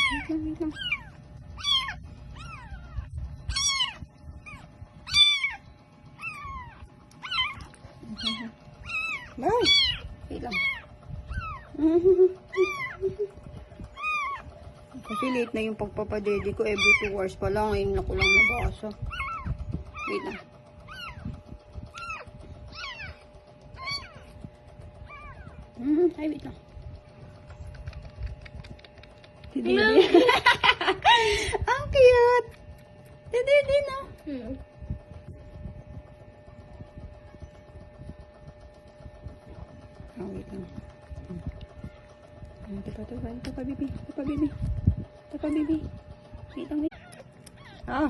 Wait lang. Bye. Wait lang. Kasi late na yung pagpapadede ko. Every 2 hours pa lang. Ngayon ako lang nabasa. Wait lang. Ay, wait lang. Si Didi. Ang cute. Si Didi, no? Oh, wait lang. Ito pa, baby. Ito pa, baby. Ito pa, baby. Wait lang, wait. Ah.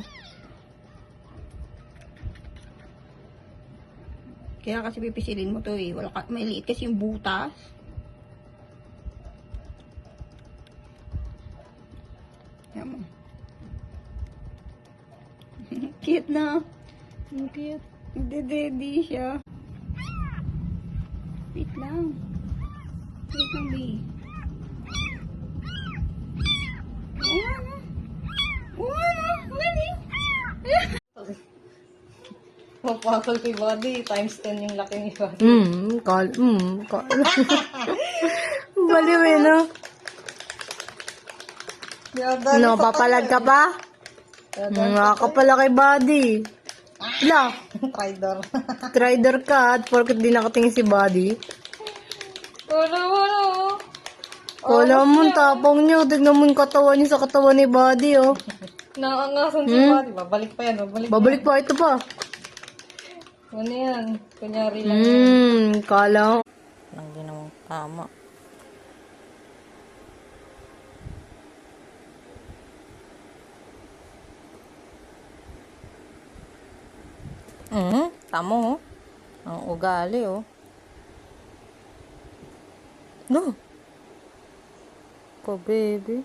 Kaya kasi pipisilin mo to eh. May liit kasi yung butas. Yan mo. Cute na. Cute. Hindi siya. Wait lang. Wait lang, baby. Mapakal kay body, times 10 yung laki ni body. Baliw eh, no? No, papalag ka pa? Nga ka pala kay body. Wala. Tridor. Trider ka at porket di nakatingin si body. Wala. Wala mo, tapang nyo. Tignan mo yung katawan niyo sa katawan ni body, oh. Naangasan si body. Babalik pa yan. Babalik pa, ito pa. Ano yan? Kunyari lang. Kala. Nang ginawang tama. Tamo, oh. Ang ugali, oh. No. Po, baby.